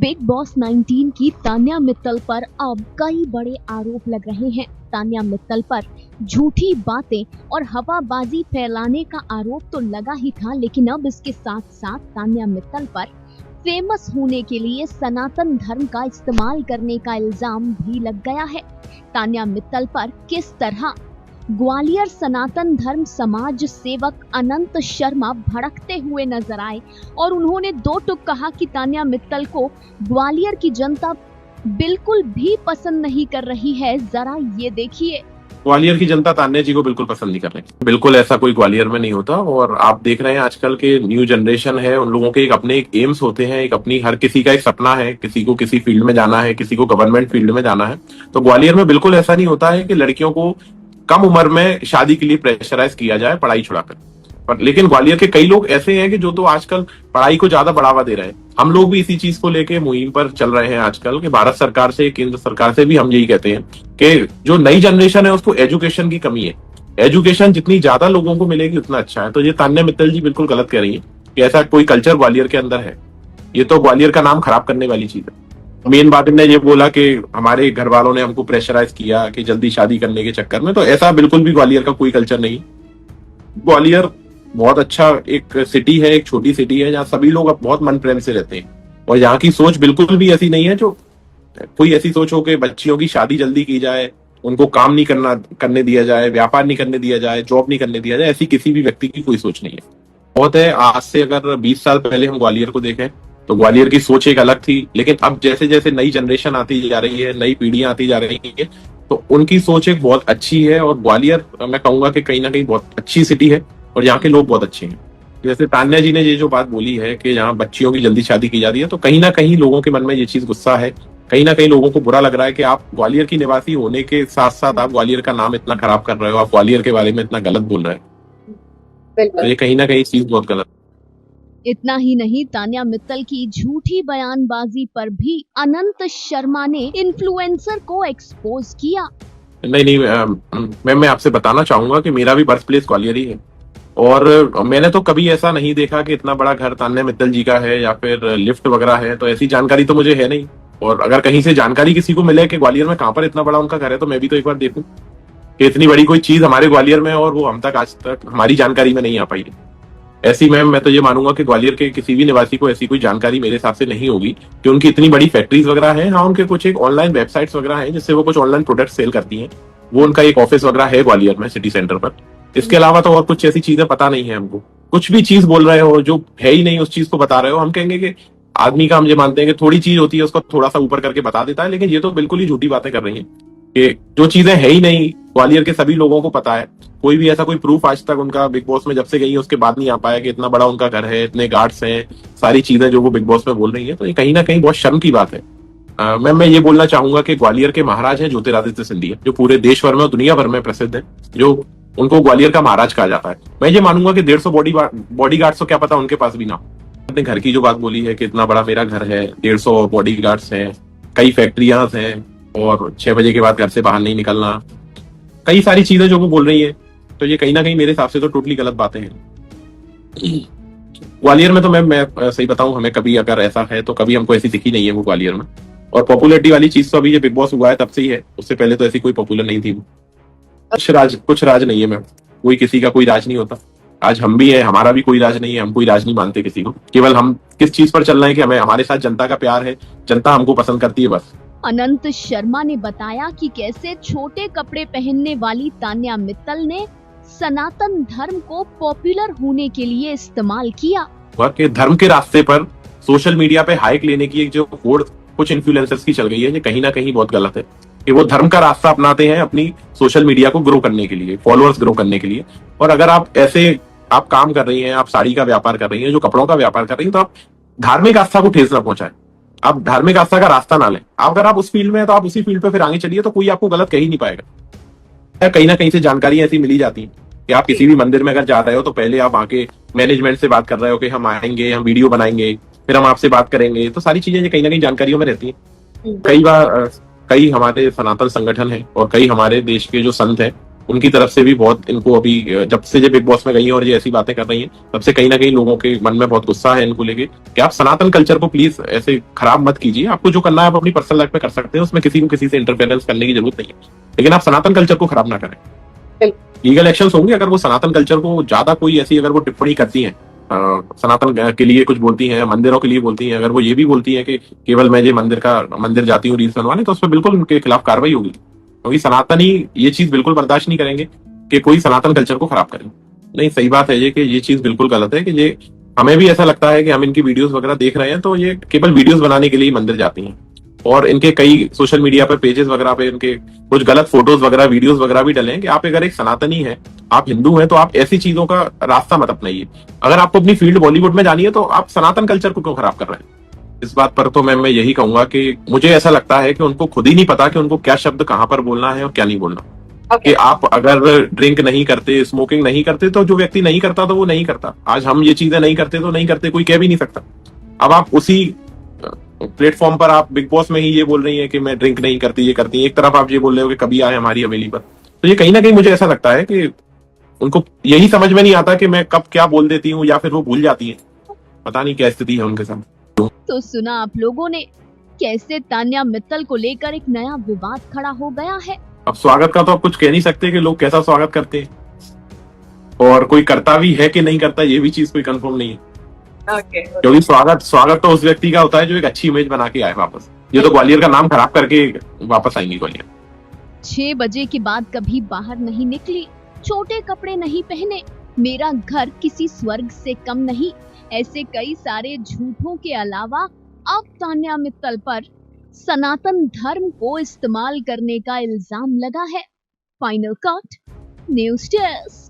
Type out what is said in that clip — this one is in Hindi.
बिग बॉस 19 की तान्या मित्तल पर अब कई बड़े आरोप लग रहे हैं। तान्या मित्तल पर झूठी बातें और हवाबाजी फैलाने का आरोप तो लगा ही था, लेकिन अब इसके साथ साथ तान्या मित्तल पर फेमस होने के लिए सनातन धर्म का इस्तेमाल करने का इल्जाम भी लग गया है। तान्या मित्तल पर किस तरह ग्वालियर सनातन धर्म समाज सेवक अनंत शर्मा भड़कते हुए नजर आए और उन्होंने दो टूक कहा कि तान्या मित्तल को ग्वालियर की जनता बिल्कुल भी पसंद नहीं कर रही है। जरा ये देखिए। ग्वालियर की जनता तान्या जी को बिल्कुल पसंद नहीं कर रही। बिल्कुल ऐसा कोई ग्वालियर में नहीं होता। और आप देख रहे हैं आजकल के न्यू जनरेशन है, उन लोगों के एक एम्स होते हैं, एक अपनी हर किसी का एक सपना है, किसी को किसी फील्ड में जाना है, किसी को गवर्नमेंट फील्ड में जाना है। तो ग्वालियर में बिल्कुल ऐसा नहीं होता है कि लड़कियों को कम उम्र में शादी के लिए प्रेशराइज किया जाए पढ़ाई छुड़ाकर। पर लेकिन ग्वालियर के कई लोग ऐसे हैं कि जो तो आजकल पढ़ाई को ज्यादा बढ़ावा दे रहे हैं। हम लोग भी इसी चीज को लेके मुहिम पर चल रहे हैं आजकल कि भारत सरकार से, केंद्र सरकार से भी हम यही कहते हैं कि जो नई जनरेशन है उसको एजुकेशन की कमी है। एजुकेशन जितनी ज्यादा लोगों को मिलेगी उतना अच्छा है। तो ये तान्या मित्तल जी बिल्कुल गलत कह रही है कि ऐसा कोई कल्चर ग्वालियर के अंदर है। ये तो ग्वालियर का नाम खराब करने वाली चीज है। मेन बात ने ये बोला कि हमारे घर वालों ने हमको प्रेशराइज किया कि जल्दी शादी करने के चक्कर में, तो ऐसा बिल्कुल भी ग्वालियर का कोई कल्चर नहीं। ग्वालियर बहुत अच्छा एक सिटी है, एक छोटी सिटी है जहाँ सभी लोग अब बहुत मन प्रेम से रहते हैं। और यहाँ की सोच बिल्कुल भी ऐसी नहीं है जो कोई ऐसी सोच हो कि बच्चियों की शादी जल्दी की जाए, उनको काम नहीं करने दिया जाए, व्यापार नहीं करने दिया जाए, जॉब नहीं करने दिया जाए। ऐसी किसी भी व्यक्ति की कोई सोच नहीं है। बहुत है, आज से अगर 20 साल पहले हम ग्वालियर को देखें तो ग्वालियर की सोच एक अलग थी। लेकिन अब जैसे जैसे नई जनरेशन आती जा रही है, नई पीढ़ियां आती जा रही है, तो उनकी सोच एक बहुत अच्छी है। और ग्वालियर मैं कहूंगा कि कहीं ना कहीं बहुत अच्छी सिटी है और यहाँ के लोग बहुत अच्छे हैं। जैसे तान्या जी ने ये जो बात बोली है कि यहाँ बच्चियों की जल्दी शादी की जाती है, तो कहीं ना कहीं लोगों के मन में ये चीज गुस्सा है। कहीं ना कहीं लोगों को बुरा लग रहा है कि आप ग्वालियर की निवासी होने के साथ साथ आप ग्वालियर का नाम इतना खराब कर रहे हो, आप ग्वालियर के बारे में इतना गलत बोल रहे हैं। तो ये कहीं ना कहीं चीज बहुत गलत। इतना ही नहीं, तान्या मित्तल की झूठी बयानबाजी पर भी अनंत शर्मा ने इन्फ्लुएंसर को एक्सपोज किया। नहीं, मैं आपसे बताना चाहूंगा कि मेरा भी बर्थ प्लेस ग्वालियर ही है। और मैंने तो कभी ऐसा नहीं देखा कि इतना बड़ा घर तान्या मित्तल जी का है या फिर लिफ्ट वगैरह है। तो ऐसी जानकारी तो मुझे है नहीं। और अगर कहीं से जानकारी किसी को मिले कि ग्वालियर में कहाँ पर इतना बड़ा उनका घर है, तो मैं भी तो एक बार देखूं कि इतनी बड़ी कोई चीज हमारे ग्वालियर में है और वो हम तक आज तक हमारी जानकारी में नहीं आ पाई है। ऐसी मैं तो ये मानूंगा कि ग्वालियर के किसी भी निवासी को ऐसी कोई जानकारी मेरे हिसाब से नहीं होगी कि उनकी इतनी बड़ी फैक्ट्रीज वगैरह हैं। हाँ, उनके कुछ एक ऑनलाइन वेबसाइट्स वगैरह हैं जिससे वो कुछ ऑनलाइन प्रोडक्ट सेल करती हैं। वो उनका एक ऑफिस वगैरह है ग्वालियर में सिटी सेंटर पर। इसके अलावा तो और कुछ ऐसी चीजें पता नहीं है हमको। कुछ भी चीज बोल रहे हो जो है ही नहीं, उस चीज को बता रहे हो। हम कहेंगे कि आदमी का हम ये मानते हैं कि थोड़ी चीज होती है उसको थोड़ा सा ऊपर करके बता देता है, लेकिन ये तो बिल्कुल ही झूठी बातें कर रही है कि जो चीजें है ही नहीं ग्वालियर के सभी लोगों को पता है। कोई भी ऐसा कोई प्रूफ आज तक उनका बिग बॉस में जब से गई है उसके बाद नहीं आ पाया कि इतना बड़ा उनका घर है, इतने गार्ड्स हैं, सारी चीजें जो वो बिग बॉस में बोल रही है। तो ये कहीं ना कहीं बहुत शर्म की बात है। मैं ये बोलना चाहूंगा कि ग्वालियर के महाराज हैं ज्योतिरादित्य सिंधिया, जो पूरे देश भर में और दुनिया भर में प्रसिद्ध है, जो उनको ग्वालियर का महाराज कहा जाता है। मैं ये मानूंगा कि 150 बॉडी गार्ड्स तो क्या पता उनके पास भी ना। अपने घर की जो बात बोली है कि इतना बड़ा मेरा घर है, 150 बॉडी गार्ड्स हैं, कई फैक्ट्रियां हैं और 6 बजे के बाद घर से बाहर नहीं निकलना, कई सारी चीजें जो वो बोल रही है, तो ये कहीं ना कहीं मेरे हिसाब से तो टोटली गलत बातें हैं। ग्वालियर में तो मैं सही बताऊं, हमें कभी अगर ऐसा है तो कभी हमको ऐसी दिखी नहीं है वो ग्वालियर में। और पॉपुलरिटी वाली चीज तो अभी ये बिग बॉस हुआ है तब से ही है, उससे पहले तो ऐसी कोई पॉपुलर नहीं थी। कुछ राज नहीं है मैम, कोई किसी का कोई राज नहीं होता। आज हम भी है, हमारा भी कोई राज नहीं है, हम कोई राज नहीं मानते किसी को। केवल हम किस चीज पर चल रहे हैं कि हमें हमारे साथ जनता का प्यार है, जनता हमको पसंद करती है, बस। अनंत शर्मा ने बताया कि कैसे छोटे कपड़े पहनने वाली तान्या मित्तल ने सनातन धर्म को पॉपुलर होने के लिए इस्तेमाल किया। के धर्म के रास्ते पर सोशल मीडिया पे हाइक लेने की एक जो होड़ कुछ इन्फ्लुएंसर्स की चल गई है, ये कहीं ना कहीं बहुत गलत है कि वो धर्म का रास्ता अपनाते हैं अपनी सोशल मीडिया को ग्रो करने के लिए, फॉलोअर्स ग्रो करने के लिए। और अगर आप काम कर रही हैं, आप साड़ी का व्यापार कर रही हैं, जो कपड़ों का व्यापार कर रही हैं, तो आप धार्मिक आस्था को ठेस ना पहुंचाएं, आप धार्मिक आस्था का रास्ता ना लें। अगर आप उस फील्ड में हैं तो आप उसी फील्ड पे फिर आगे चलिए, तो कोई आपको गलत कह ही नहीं पाएगा। कहीं ना कहीं से जानकारी ऐसी मिली जाती है कि आप किसी भी मंदिर में अगर जा रहे हो तो पहले आप आके मैनेजमेंट से बात कर रहे हो कि हम आएंगे, हम वीडियो बनाएंगे, फिर हम आपसे बात करेंगे। तो सारी चीजें कहीं ना कहीं जानकारियों में रहती हैं। कई बार कई हमारे सनातन संगठन है और कई हमारे देश के जो संत हैं उनकी तरफ से भी बहुत इनको अभी जब से बिग बॉस में गई हैं और ये ऐसी बातें कर रही हैं, तब से कहीं ना कहीं लोगों के मन में बहुत गुस्सा है इनको लेके कि आप सनातन कल्चर को प्लीज ऐसे खराब मत कीजिए। आपको जो करना है आप अपनी पर्सनल लाइफ में कर सकते हैं, उसमें किसी को किसी से इंटरफेरेंस करने की जरूरत नहीं है, लेकिन आप सनातन कल्चर को खराब ना करें। लीगल एक्शन होंगे अगर वो सनातन कल्चर को ज्यादा कोई ऐसी अगर वो टिप्पणी करती हैं, सनातन के लिए कुछ बोलती हैं, मंदिरों के लिए बोलती हैं, अगर वो ये भी बोलती हैं कि केवल मैं ये मंदिर जाती हूँ रील्स बनवाने, तो उस पर बिल्कुल उनके खिलाफ कार्रवाई होगी, क्योंकि सनातनी ये चीज बिल्कुल बर्दाश्त नहीं करेंगे कि कोई सनातन कल्चर को खराब करे। नहीं, सही बात है ये कि ये चीज बिल्कुल गलत है कि ये हमें भी ऐसा लगता है कि हम इनकी वीडियोस वगैरह देख रहे हैं तो ये केवल वीडियोस बनाने के लिए मंदिर जाती हैं, और इनके कई सोशल मीडिया पे पेजेस वगैरह पे इनके कुछ गलत फोटोज वगैरह वीडियोस वगैरह भी डले हैं कि आप अगर एक सनातनी हैं, आप हिंदू हैं, तो आप ऐसी चीजों का रास्ता मत अपनाइए। अगर आपको अपनी फील्ड बॉलीवुड में जानी है तो आप सनातन कल्चर को क्यों खराब कर रहे हैं। इस बात पर तो मैं यही कहूंगा कि मुझे ऐसा लगता है कि उनको खुद ही नहीं पता कि उनको क्या शब्द कहाँ पर बोलना है और क्या नहीं बोलना। कि आप अगर ड्रिंक नहीं करते, स्मोकिंग नहीं करते, तो जो व्यक्ति नहीं करता तो वो नहीं करता। आज हम ये चीजें नहीं करते तो नहीं करते, कोई कह भी नहीं सकता। अब आप उसी प्लेटफॉर्म पर आप बिग बॉस में ही ये बोल रही है कि मैं ड्रिंक नहीं करती, ये करती है, एक तरफ आप ये बोल रहे हो कि कभी आए हमारी हवेली पर। तो ये कहीं ना कहीं मुझे ऐसा लगता है कि उनको यही समझ में नहीं आता कि मैं कब क्या बोल देती हूँ, या फिर वो भूल जाती है। पता नहीं क्या स्थिति है उनके साथ। तो सुना आप लोगों ने कैसे तान्या मित्तल को लेकर एक नया विवाद खड़ा हो गया है। अब स्वागत का तो आप कुछ कह नहीं सकते कि लोग कैसा स्वागत करते हैं, और कोई करता भी है कि नहीं करता ये भी चीज कोई कंफर्म नहीं है। क्योंकि स्वागत तो उस व्यक्ति का होता है जो एक अच्छी इमेज बना के आए वापस। ये तो ग्वालियर का नाम खराब करके वापस आएंगी ग्वालियर। 6 बजे के बाद कभी बाहर नहीं निकली, छोटे कपड़े नहीं पहने, मेरा घर किसी स्वर्ग से कम नहीं, ऐसे कई सारे झूठों के अलावा अब तान्या मित्तल पर सनातन धर्म को इस्तेमाल करने का इल्जाम लगा है। Final cut news desk.